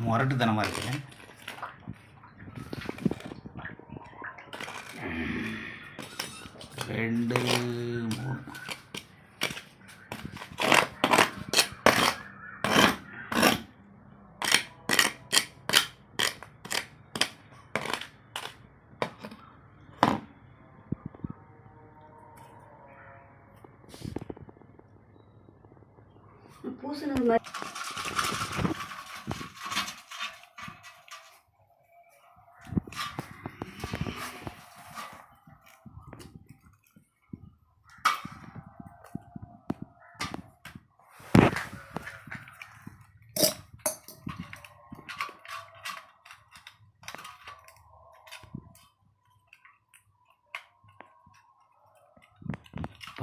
முரட்டுத்தனமாக இருக்குது. ரெண்டு மூணு பூசணது மாதிரி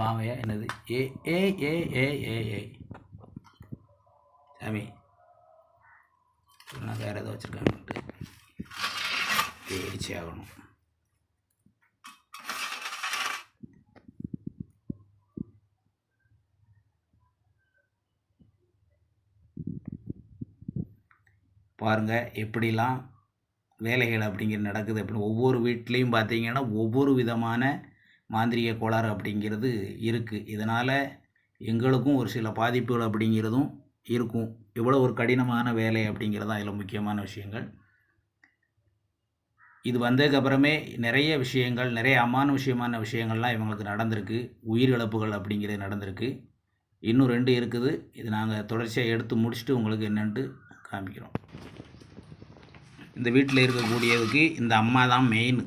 பாவையா என்னது? ஏ ஏ ஏ ஏ ஏ ஏ சாமி நான் வேறு ஏதோ வச்சுருக்காங்கன்ட்டு தேடிச்சே ஆகணும். பாருங்கள் எப்படிலாம் வேலைகள் அப்படிங்கிறது நடக்குது. அப்படின்னு ஒவ்வொரு வீட்லேயும் பார்த்தீங்கன்னா ஒவ்வொரு விதமான மாந்திரிக கோளாறு அப்படிங்கிறது இருக்குது. இதனால் எங்களுக்கும் ஒரு சில பாதிப்புகள் அப்படிங்கிறதும் இருக்கும். இவ்வளோ ஒரு கடினமான வேலை அப்படிங்கிறது தான் இதில் முக்கியமான விஷயங்கள். இது வந்ததுக்கப்புறமே நிறைய விஷயங்கள், நிறைய அமானுஷ்யமான விஷயங்கள்லாம் இவங்களுக்கு நடந்திருக்கு. உயிரிழப்புகள் அப்படிங்கிறது நடந்திருக்கு. இன்னும் 2 இருக்குது. இது நாங்கள் தொடர்ச்சியாக எடுத்து முடிச்சுட்டு உங்களுக்கு என்னென்ட்டு காமிக்கிறோம். இந்த வீட்டில் இருக்கக்கூடியதுக்கு இந்த அம்மா தான் மெயின்.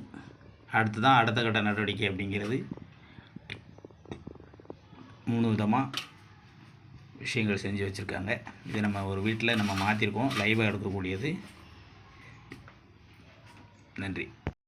அடுத்து தான் அடுத்த கட்ட நடவடிக்கை அப்படிங்கிறது 3 விதமாக விஷயங்கள் செஞ்சு வச்சுருக்காங்க. இது நம்ம ஒரு வீட்டில் நம்ம மாற்றிருக்கோம், லைவாக எடுக்கக்கூடியது. நன்றி.